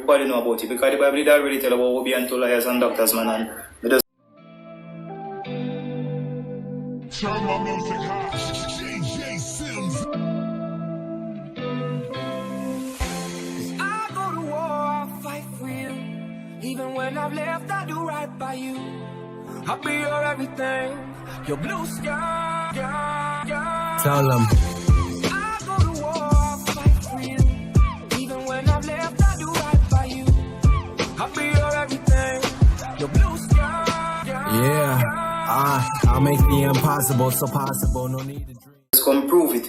everybody know about it because the Bible did already tell about what be unto liars and doctors, man. And we just turn my music high. JJ Sims. I go to war, I'll fight for you. Even when I've left, I do right by you. I'll be your everything, your blue sky. Tell them. I go to war, I'll fight for you. Even when I've left, I do right by you. I'll be your everything, your blue sky. Yeah, I'll make the impossible so possible. No need to dream. just come prove it.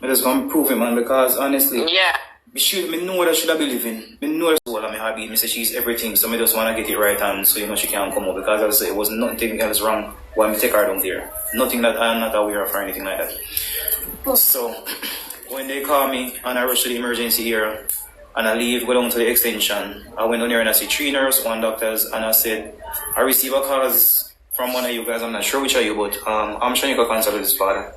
I just come prove it, man, because honestly, Yeah. me know that should I be living. Me know that all of me happy. Me say she's everything, so me just wanna get it right and so she can't come up because I say it was nothing else wrong when me take her down there. Nothing that I am not aware of or anything like that. So when they call me and I rush to the emergency here and I leave, go down to the extension, I went down there and I see 3 nurses, 1 doctors, and I said, I received a call from one of you guys, I'm not sure which are you, but I'm SHANIQUA consultant's father.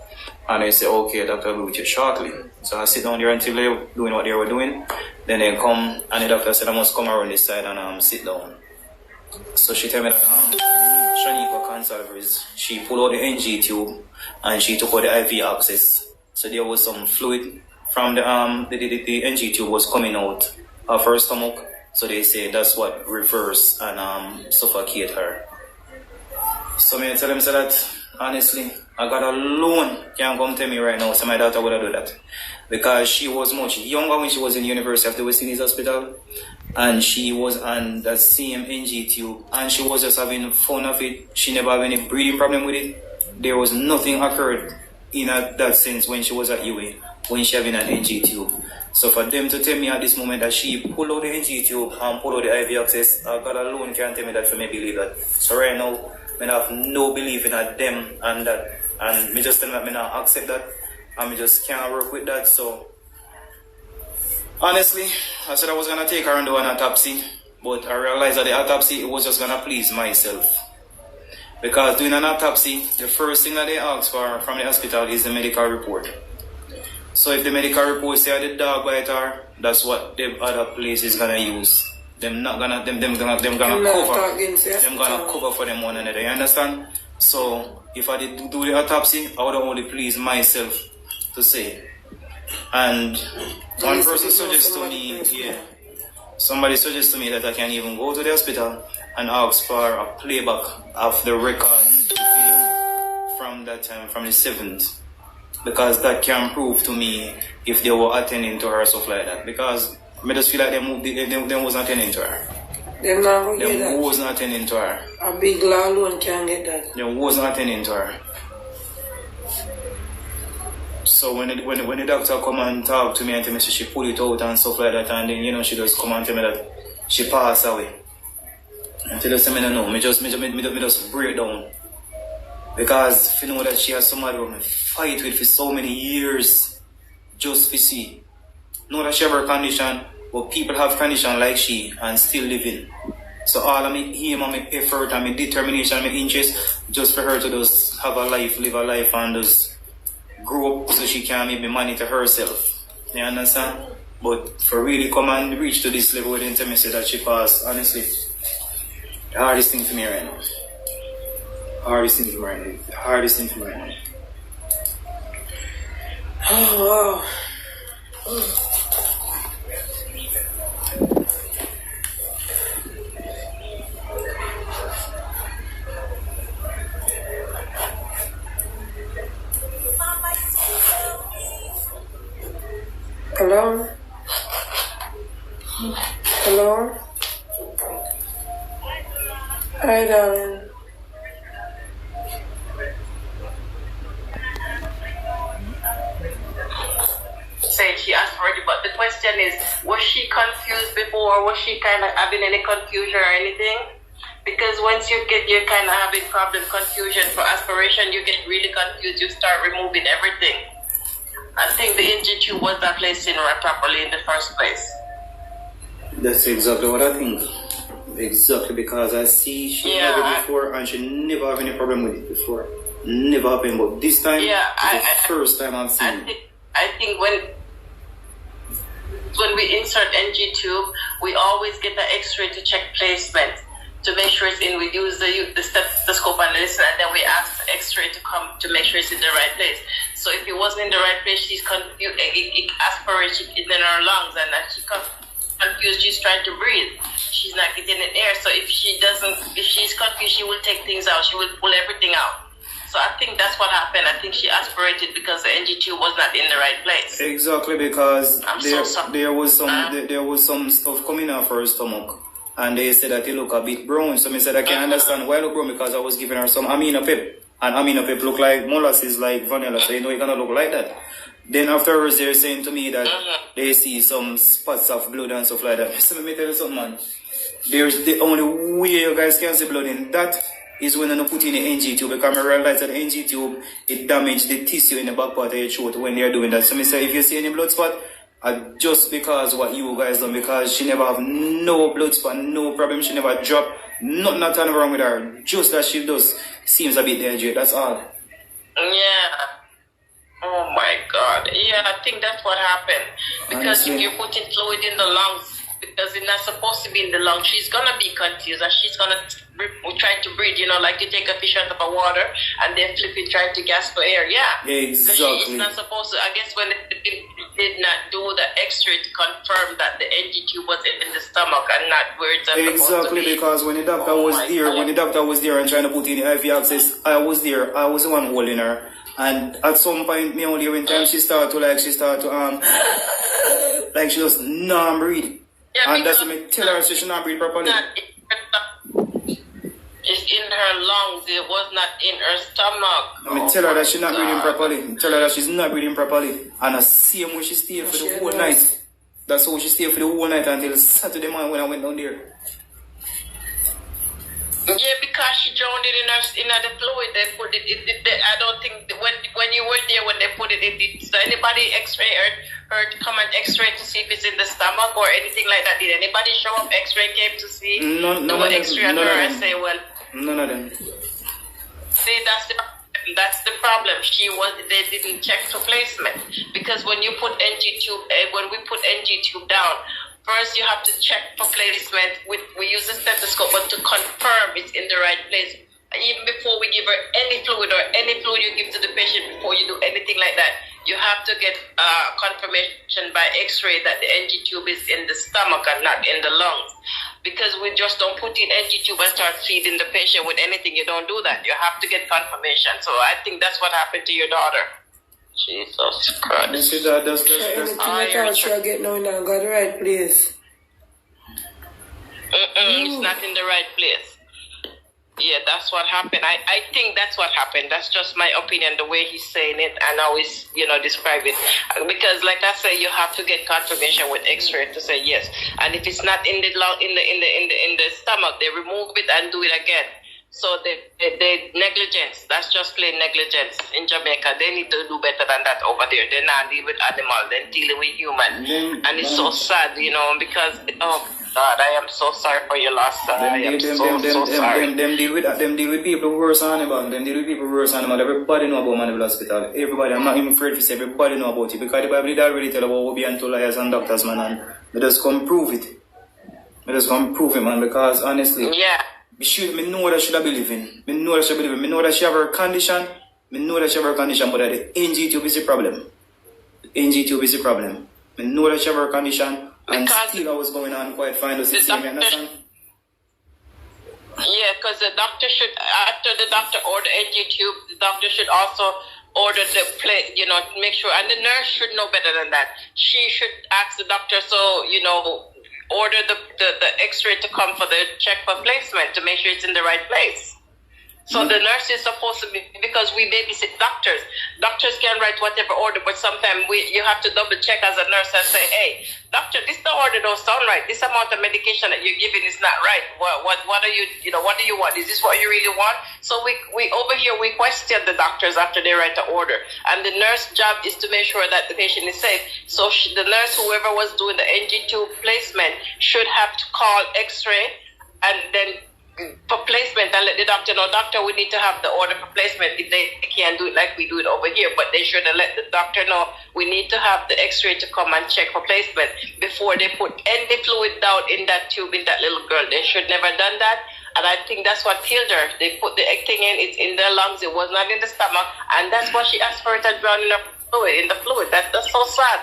And they say, okay, doctor will be with you shortly. So I sit down there until they were doing what they were doing. Then they come, and the doctor said I must come around this side and sit down. So she tell me that SHANIQUA consultant, she pulled out the NG tube and she took out the IV access. So there was some fluid from the NG tube was coming out of her stomach. So they say that's what reversed and suffocate her. So me tell them so that honestly, I got a loan. Can't come tell me right now, so my daughter would have do that. Because she was much younger when she was in the University of the West Indies Hospital. And she was on the same NG tube. And she was just having fun of it. She never had any breathing problem with it. There was nothing occurred in that sense when she was at UA, when she having an NG tube. So for them to tell me at this moment that she pulled out the NG tube and pulled out the IV access, I got a loan can't tell me that for me believe that. So right now, I have no belief in them and that. And me just tell me that I not accept that. And me just can't work with that. So honestly, I said I was gonna take her and do an autopsy. But I realized that the autopsy, it was just gonna please myself. Because doing an autopsy, the first thing that they ask for from the hospital is the medical report. So if the medical report say the dog bite her, that's what the other place is gonna use. Them gonna cover for them one another. You understand? So if I did do the autopsy, I would only please myself to say. And one person suggests to me, somebody suggests to me that I can even go to the hospital and ask for a playback of the record from that time, from the 7th. Because that can prove to me if they were attending to her or stuff like that. Because I just feel like them wasn't attending to her. Them not going to get that. Them wasn't attending to her. A big law alone can't get that. Them wasn't attending to her. So when the doctor come and talk to me and tell me she pulled it out and stuff like that, and then she just come and tell me that she passed away. Until they say me no, me just break down. Because if you know that she has somebody who I fight with for so many years just to see. Know that she have her condition, but people have condition like she and still living. So all of me aim and my effort and my determination and my interest just for her to just have a life, live a life and just grow up so she can maybe monitor herself. You understand? But for really come and reach to this level and tell me say that she passed, honestly, the hardest thing for me right now. Hardest thing for me right now. The hardest thing for me right now. Oh, wow. Hello? Hello? Hi, darling. Said she asked already, but the question is, was she confused before? Was she kind of having any confusion or anything? Because once you get, you're kind of having problem, confusion for aspiration, you get really confused, you start removing everything. I think the NG2 was not placed in right properly in the first place. That's exactly what I think. Exactly, because I see she had it before and she never have any problem with it before. Never happened, but this time, the first time I've seen it. I think when when we insert NG tube, we always get the X-ray to check placement to make sure it's in. We use the stethoscope and listen, and then we ask the X-ray to come to make sure it's in the right place. So if it wasn't in the right place, she's confused. It aspirates in her lungs, and that she confused. She's trying to breathe. She's not getting in air. So if she's confused, she will take things out. She will pull everything out. So I think that's what happened. I think she aspirated because the NG tube was not in the right place. Exactly, because there was Uh-huh. some stuff coming out of her stomach, and they said that it looked a bit brown. So I said I can't understand why it look brown, because I was giving her some amino pep, and amino pep look like molasses, like vanilla. So you know it gonna look like that. Then afterwards they're saying to me that they see some spots of blood and stuff like that. So let me tell you something, man. There's the only way you guys can see blood in that is when you put in the NG tube, because I realize that the NG tube, it damaged the tissue in the back part of your throat when they're doing that. So I say, if you see any blood spot, just because what you guys done, because she never have no blood spot, no problem, she never dropped, nothing at all wrong with her, just that she does seems a bit dehydrated, that's all. Yeah. Oh my God. Yeah, I think that's what happened. Because if you're putting fluid in the lungs, because it's not supposed to be in the lungs, she's gonna be confused and she's gonna try to breathe, like you take a fish out of the water and then flip it trying to gasp for air. Yeah. Exactly. She's not supposed to. I guess when they did not do the X-ray to confirm that the NG tube was in the stomach and not where it's supposed to be. Because when the doctor was there and trying to put in the IV access, I was there. I was the one holding her. And at some point, me only when time she started to like she just non-breathe. Yeah, and that's when I tell her she should not breathe properly. It's in her lungs. It was not in her stomach. I tell her that she's not breathing properly. Tell her that she's not breathing properly. And I see him when she stayed for the whole night. That's how she stayed for the whole night until Saturday morning when I went down there. Yeah, because she drowned it in the fluid. They put it. I don't think when you were there when they put it. So anybody X-ray her to come and X-ray to see if it's in the stomach or anything like that? Did anybody show up? X-ray came to see. No X-ray on her and say, well, none of them. See, that's the problem. They didn't check for placement, because when you put NG tube, when we put NG tube down. First, you have to check for placement. We use a stethoscope, but to confirm it's in the right place. Even before we give her any fluid or any fluid you give to the patient, before you do anything like that, you have to get confirmation by X-ray that the NG tube is in the stomach and not in the lungs. Because we just don't put in NG tube and start feeding the patient with anything. You don't do that. You have to get confirmation. So I think that's what happened to your daughter. Jesus Christ. You see that? Anything I thought she'll get now, go the right place. It's not in the right place. Yeah, that's what happened. I think that's what happened. That's just my opinion, the way he's saying it and how he's, describe it. Because like I say, you have to get confirmation with X-ray to say yes. And if it's not in the lung, in the stomach, they remove it and do it again. So they negligence. That's just plain negligence in Jamaica. They need to do better than that over there. They're not dealing with animals. They're dealing with human. And it's so sad, because oh God, I am so sorry for your loss. I am so sorry. Them deal with people worse than animals. Them deal with people worse than animals. Everybody know about Mandeville Hospital. Everybody. I'm not even afraid to say everybody know about it, because the Bible did already tell about Obi and two liars and doctors, man. And they just come prove it. They just come prove it, man. Because honestly, yeah. Me know that she believe in. Me know that she believe in. Me know that she have her condition. Me know that she have her condition, but that the NG tube is the problem. The NG tube is the problem. Me know that she have her condition, and because still I was going on quite fine to see me, understand? Yeah, because the doctor should, after the doctor order NG tube, the doctor should also order the plate, make sure, and the nurse should know better than that. She should ask the doctor, order the X-ray to come for the check for placement to make sure it's in the right place. So the nurse is supposed to be, because we babysit doctors. Doctors can write whatever order, but sometimes you have to double check as a nurse and say, hey, doctor, this the order don't sound right. This amount of medication that you're giving is not right. What are you, what do you want? Is this what you really want? So we over here, we question the doctors after they write the order. And the nurse job is to make sure that the patient is safe. So the nurse, whoever was doing the NG tube placement, should have to call X-ray and then for placement and let the doctor know, doctor, we need to have the order for placement if they can't do it like we do it over here. But they should have let the doctor know we need to have the x-ray to come and check for placement before they put any fluid down in that tube in that little girl. They should never done that. And I think that's what killed her. They put the egg thing in, it's in their lungs, it was not in the stomach. And that's why she asked for it and drowned in the fluid. That's so sad.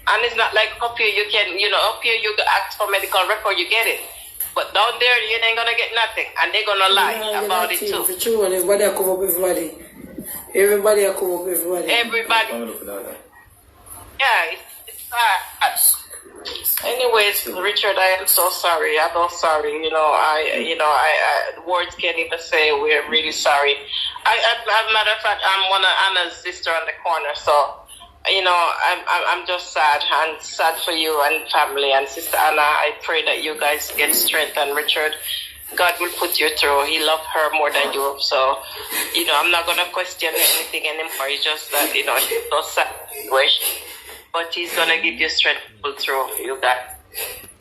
And it's not like up here you can, up here you ask for medical record, you get it. But down there, you ain't gonna get nothing, and they're gonna lie about it too. For true, everybody will come up everybody. Everybody will come up everybody. Everybody. Yeah, it's sad. Anyways, Richard, I am so sorry. I'm so sorry. Words can't even say we're really sorry. As a matter of fact, I'm one of Anna's sister on the corner, so. I'm just sad and sad for you and family and Sister Anna. I pray that you guys get strength, and Richard, God will put you through. He loved her more than you, so I'm not gonna question anything anymore. It's just that it's so sad situation, but He's gonna give you strength to pull through. You got,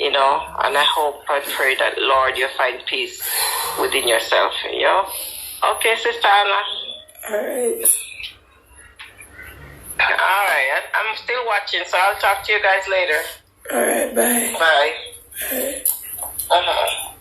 and I hope and pray that Lord you find peace within yourself. Okay, Sister Anna. All right. All right, I'm still watching, so I'll talk to you guys later. All right, bye. Bye. Bye. Uh-huh.